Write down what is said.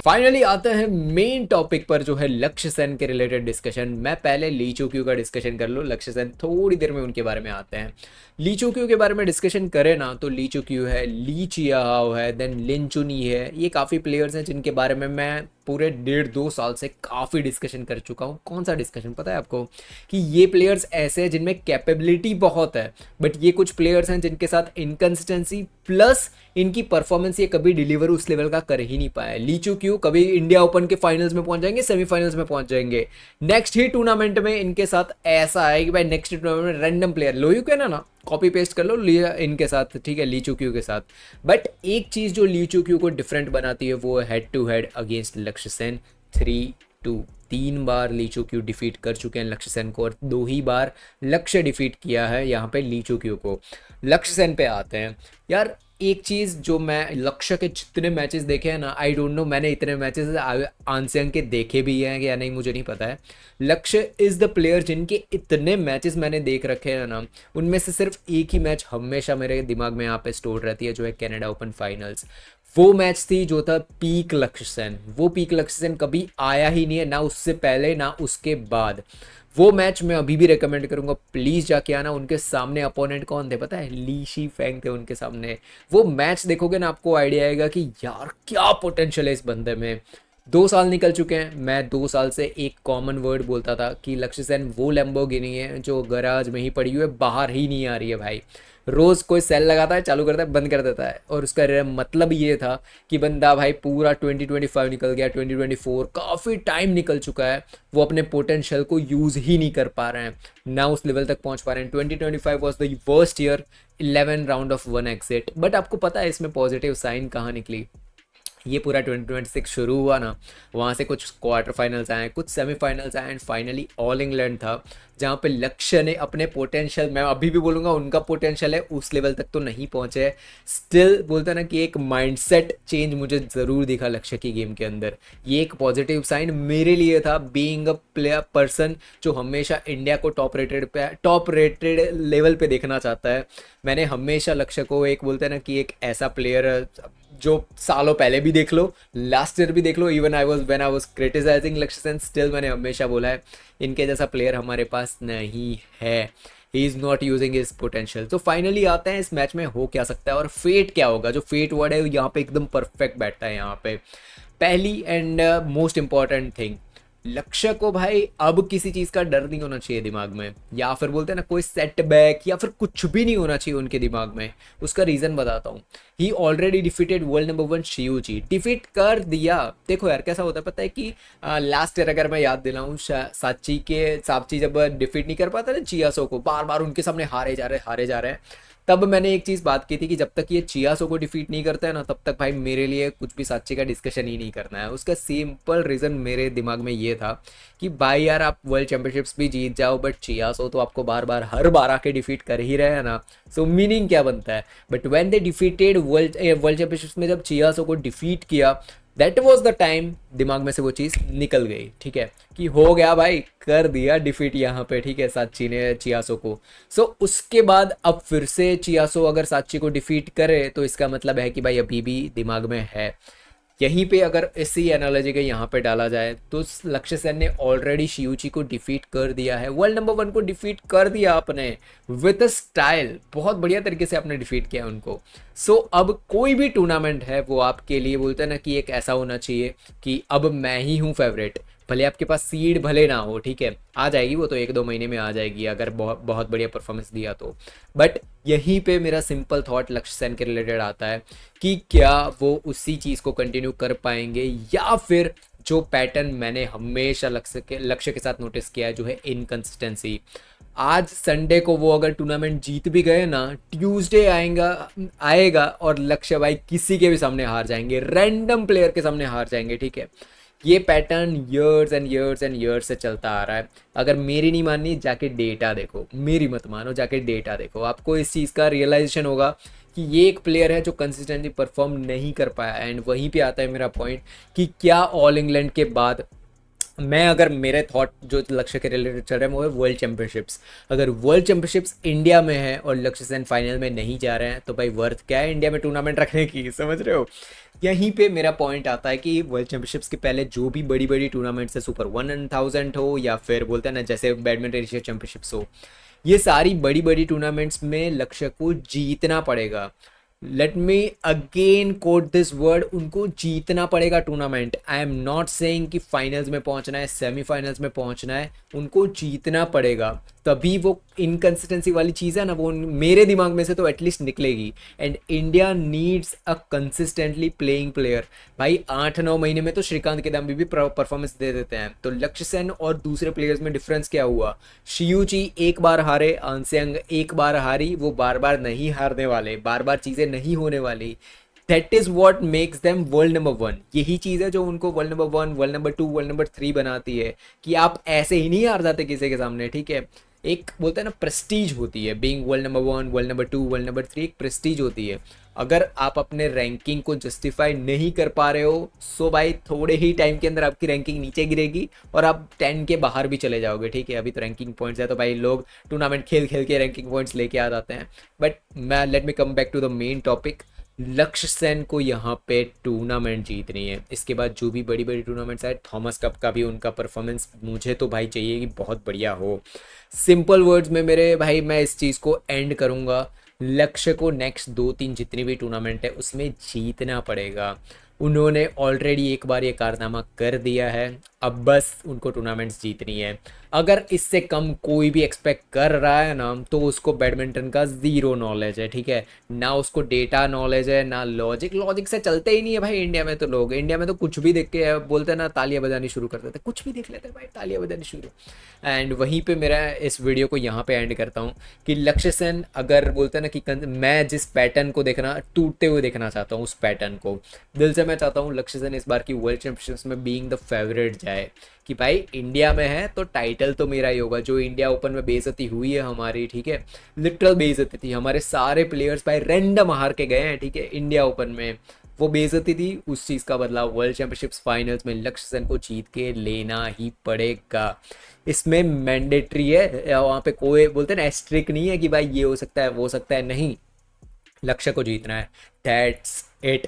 Finally आते हैं main topic पर, जो है लक्ष्य सेन के रिलेटेड डिस्कशन। मैं पहले ली चुक्यू का डिस्कशन कर लूँ, लक्ष्य सेन थोड़ी देर में उनके बारे में आते हैं। ली चुक्यू के बारे में डिस्कशन करें ना, तो ली चुक्यू है, ली चियाहाओ है, देन लिन चुनी है। ये काफ़ी प्लेयर्स हैं जिनके बारे में मैं पूरे 1.5-2 साल से काफ़ी डिस्कशन कर चुका हूँ। कौन सा डिस्कशन पता है आपको? कि ये प्लेयर्स ऐसे हैं जिनमें कैपेबिलिटी बहुत है, बट ये कुछ प्लेयर्स हैं जिनके साथ इनकन्सिस्टेंसी प्लस इनकी परफॉर्मेंस ये कभी डिलीवर उस लेवल का कर ही नहीं पाया। ली चुक्यू कभी इंडिया ओपन के फाइनल्स में पहुंच जाएंगे, सेमीफाइनल्स में पहुंच जाएंगे, नेक्स्ट ही टूर्नामेंट में इनके साथ ऐसा है कि भाई नेक्स्ट टूर्नामेंट में रैंडम प्लेयर लो, यू कहना ना कॉपी पेस्ट कर लो लिया इनके साथ, ठीक है, ली चुक्यू के साथ। बट एक चीज़ जो ली चुक्यू को डिफरेंट बनाती है वो हेड टू हेड अगेंस्ट लक्ष्य सेन 3-2। 3 बार ली चुक्यू डिफीट कर चुके हैं लक्ष्य सेन को, और 2 ही बार लक्ष्य डिफीट किया है यहाँ पे ली चुक्यू को। लक्ष्य सेन पे आते हैं यार। एक चीज़ जो मैं लक्ष्य के जितने मैचेस देखे हैं ना, आई डोंट नो मैंने इतने मैचेस आंसियन के देखे भी हैं या नहीं, मुझे नहीं पता है। लक्ष्य इज़ द प्लेयर जिनके इतने मैचेस मैंने देख रखे हैं ना, उनमें से सिर्फ एक ही मैच हमेशा मेरे दिमाग में यहाँ पे स्टोर रहती है, जो है कनाडा ओपन फाइनल्स। वो मैच थी जो था पीक लक्ष्य सेन। वो पीक लक्ष्य सेन कभी आया ही नहीं है, ना उससे पहले ना उसके बाद। वो मैच मैं अभी भी रेकमेंड करूंगा, प्लीज़ जाके आना। उनके सामने अपोनेंट कौन थे पता है? ली शी फेंग थे उनके सामने। वो मैच देखोगे ना, आपको आइडिया आएगा कि यार क्या पोटेंशियल है इस बंदे में। 2 साल निकल चुके हैं, मैं 2 साल से एक कॉमन वर्ड बोलता था कि लक्ष्य सेन वो लैम्बोर्गिनी है जो गैराज में ही पड़ी हुई है, बाहर ही नहीं आ रही है भाई। रोज़ कोई सेल लगाता है, चालू करता है, बंद कर देता है, और उसका मतलब ये था कि बंदा भाई पूरा 2025 निकल गया, 2024 काफ़ी टाइम निकल चुका है, वो अपने पोटेंशियल को यूज़ ही नहीं कर पा रहे हैं, ना उस लेवल तक पहुंच पा रहे हैं। 2025 was the worst year, 11 round of 1 exit. But आपको पता है इसमें पॉजिटिव साइन कहाँ निकली? ये पूरा 2026 शुरू हुआ ना, वहाँ से कुछ क्वार्टर फाइनल्स आए, कुछ सेमीफाइनल्स आए, एंड फाइनली ऑल इंग्लैंड था, जहाँ पे लक्ष्य ने अपने पोटेंशियल, मैं अभी भी बोलूँगा उनका पोटेंशियल है, उस लेवल तक तो नहीं पहुँचे। स्टिल बोलते हैं ना कि एक माइंडसेट चेंज मुझे ज़रूर दिखा लक्ष्य की गेम के अंदर। ये एक पॉजिटिव साइन मेरे लिए था, बीइंग अ प्लेयर पर्सन जो हमेशा इंडिया को टॉप रेटेड लेवल पे देखना चाहता है। मैंने हमेशा लक्ष्य को एक बोलते हैं ना कि एक ऐसा प्लेयर जो सालों पहले भी देख लो, लास्ट ईयर भी देख लो, even when I was criticizing Lakshya Sen, still मैंने हमेशा बोला है इनके जैसा प्लेयर हमारे पास नहीं है। He is not using his potential. तो फाइनली आते हैं इस मैच में हो क्या सकता है और फेट क्या होगा। जो फेट वर्ड है यहाँ पे एकदम परफेक्ट बैठता है यहाँ पे। पहली एंड मोस्ट इंपॉर्टेंट थिंग, लक्ष्य को भाई अब किसी चीज़ का डर नहीं होना चाहिए दिमाग में, या फिर बोलते हैं ना कोई सेटबैक या फिर कुछ भी नहीं होना चाहिए उनके दिमाग में। उसका रीज़न बताता हूँ। He already defeated world number 1 Shi Yuqi, defeat कर दिया। देखो यार कैसा होता है पता है कि लास्ट ईयर अगर मैं याद दिलाऊँ, सापची जब डिफीट नहीं कर पाता ना चियासो को, बार बार उनके सामने हारे जा रहे हैं, तब मैंने एक चीज़ बात की थी कि जब तक ये चियासो को डिफीट नहीं करता है ना, तब तक भाई मेरे लिए कुछ भी साची का डिस्कशन ही नहीं करना है। उसका सिंपल रीज़न मेरे दिमाग में ये था कि भाई यार आप वर्ल्ड चैंपियनशिप्स भी जीत जाओ, बट चियासो तो आपको हर बार आके डिफीट कर ही रहे हैं ना, सो मीनिंग क्या बनता है? But when they defeated world championships में जब चियासो को डिफीट किया, दैट वॉज द टाइम दिमाग में से वो चीज़ निकल गई, ठीक है, कि हो गया भाई, कर दिया डिफीट यहाँ पे, ठीक है, साची ने चियासो को। सो उसके बाद अब फिर से चियासो अगर साची को डिफीट करे तो इसका मतलब है कि भाई अभी भी दिमाग में है। यहीं पे अगर इसी एनालॉजी का यहाँ पे डाला जाए तो लक्ष्य सेन ने ऑलरेडी शियूची को डिफीट कर दिया है, वर्ल्ड नंबर 1 को डिफीट कर दिया आपने विद स्टाइल, बहुत बढ़िया तरीके से आपने डिफीट किया उनको। सो अब कोई भी टूर्नामेंट है वो आपके लिए बोलते हैं ना कि एक ऐसा होना चाहिए कि अब मैं ही हूँ फेवरेट, भले आपके पास सीड भले ना हो, ठीक है, आ जाएगी वो तो 1-2 महीने में आ जाएगी अगर बहुत बढ़िया परफॉर्मेंस दिया तो। बट यहीं पे मेरा सिंपल थॉट लक्ष्य सेन के रिलेटेड आता है कि क्या वो उसी चीज़ को कंटिन्यू कर पाएंगे, या फिर जो पैटर्न मैंने हमेशा लक्ष्य के साथ नोटिस किया है, जो है इनकन्सिस्टेंसी। आज संडे को वो अगर टूर्नामेंट जीत भी गए ना, ट्यूसडे आएगा और लक्ष्य भाई किसी के भी सामने हार जाएंगे, रैंडम प्लेयर के सामने हार जाएंगे, ठीक है। ये pattern years and years and years से चलता आ रहा है। अगर मेरी नहीं माननी, जाके डेटा देखो, मेरी मत मानो, जाके डेटा देखो, आपको इस चीज़ का रियलाइजेशन होगा कि ये एक प्लेयर है जो कंसिस्टेंटली परफॉर्म नहीं कर पाया। एंड वहीं पे आता है मेरा पॉइंट कि क्या ऑल इंग्लैंड के बाद मैं, अगर मेरे थॉट जो लक्ष्य के रिलेटेड चल रहे हैं वो है वर्ल्ड चैंपियनशिप्स, अगर वर्ल्ड चैंपियनशिप्स इंडिया में है और लक्ष्य सेन फाइनल में नहीं जा रहे हैं तो भाई वर्थ क्या है इंडिया में टूर्नामेंट रखने की, समझ रहे हो? यहीं पे मेरा पॉइंट आता है कि वर्ल्ड चैंपियनशिप्स के पहले जो भी बड़ी बड़ी टूर्नामेंट्स है, सुपर 1000 हो या फिर बोलते हैं ना जैसे बैडमिंटन एशिया चैंपियनशिप्स हो, ये सारी बड़ी बड़ी टूर्नामेंट्स में लक्ष्य को जीतना पड़ेगा। Let me again quote this word, उनको जीतना पड़ेगा tournament. I am not saying कि फाइनल्स में पहुंचना है, सेमीफाइनल्स में पहुंचना है, उनको जीतना पड़ेगा। तभी वो इनकंसिस्टेंसी वाली चीज़ है ना, वो मेरे दिमाग में से तो एटलीस्ट निकलेगी। And India needs a consistently playing player. भाई 8-9 महीने में तो श्रीकांत किदाम्बी भी परफॉर्मेंस दे देते हैं, तो लक्ष्य सेन और दूसरे प्लेयर्स में डिफरेंस क्या हुआ? शियूची एक बार हारे, आंसियांग एक बार हारी, वो बार बार नहीं हारने वाले, बार बार चीज़ें नहीं होने वाली। That is what makes them world number 1। यही चीज़ है जो उनको world number 1, world number 2, world number 3 बनाती है, कि आप ऐसे ही नहीं हार जाते किसी के सामने, ठीक है। एक बोलते हैं ना प्रेस्टीज होती है, being world number 1, world number 2, world number 3, एक प्रेस्टीज होती है। अगर आप अपने रैंकिंग को जस्टिफाई नहीं कर पा रहे हो, सो भाई थोड़े ही टाइम के अंदर आपकी रैंकिंग नीचे गिरेगी और आप 10 के बाहर भी चले जाओगे, ठीक है। अभी तो रैंकिंग पॉइंट्स है, तो भाई लोग टूर्नामेंट खेल खेल के रैंकिंग पॉइंट्स लेके आ जाते हैं। बट मैं let me come back to the main topic. Lakshya Sen को यहाँ पे टूर्नामेंट जीतनी है। इसके बाद जो भी बड़ी बड़ी टूर्नामेंट्स आए, थॉमस कप का भी उनका परफॉर्मेंस मुझे तो भाई चाहिए कि बहुत बढ़िया हो। सिंपल वर्ड्स में मेरे भाई मैं इस चीज़ को एंड करूँगा, लक्ष्य को नेक्स्ट 2-3 जितनी भी टूर्नामेंट है उसमें जीतना पड़ेगा। उन्होंने ऑलरेडी एक बार ये कारनामा कर दिया है, अब बस उनको टूर्नामेंट्स जीतनी है। अगर इससे कम कोई भी एक्सपेक्ट कर रहा है ना, तो उसको बैडमिंटन का ज़ीरो नॉलेज है, ठीक है। ना उसको डेटा नॉलेज है, ना लॉजिक। लॉजिक से चलते ही नहीं है भाई इंडिया में। तो लोग इंडिया में तो कुछ भी देख के बोलते हैं ना, तालियां बजानी शुरू कर देते, कुछ भी देख लेते हैं भाई, तालियां बजानी शुरू। एंड वहीं पे मेरा इस वीडियो को यहाँ पे एंड करता हूँ कि लक्ष्य सेन अगर बोलते हैं ना कि मैं जिस पैटर्न को देखना, टूटते हुए देखना चाहता हूँ, उस पैटर्न को दिल से मैं चाहता हूँ लक्ष्य सेन इस बार की वर्ल्ड चैंपियनशिप्स में बीइंग द फेवरेट जाए, कि भाई इंडिया में है तो टाइटल तो मेरा ही होगा। जो इंडिया ओपन में बेइज्जती हुई है हमारी, ठीक है, लिटरल बेइज्जती थी, हमारे सारे प्लेयर्स भाई रैंडम हार के गए हैं, ठीक है, इंडिया ओपन में वो बेइज्जती थी। उस चीज़ का बदलाव वर्ल्ड चैंपियनशिप्स फाइनल्स में लक्ष्य सेन को जीत के लेना ही पड़ेगा। इसमें मैंडेटरी है, वहाँ पे कोई बोलते हैं ना स्ट्रिक नहीं है कि भाई ये हो सकता है वो हो सकता है, नहीं, लक्ष्य को जीतना है, दैट्स इट।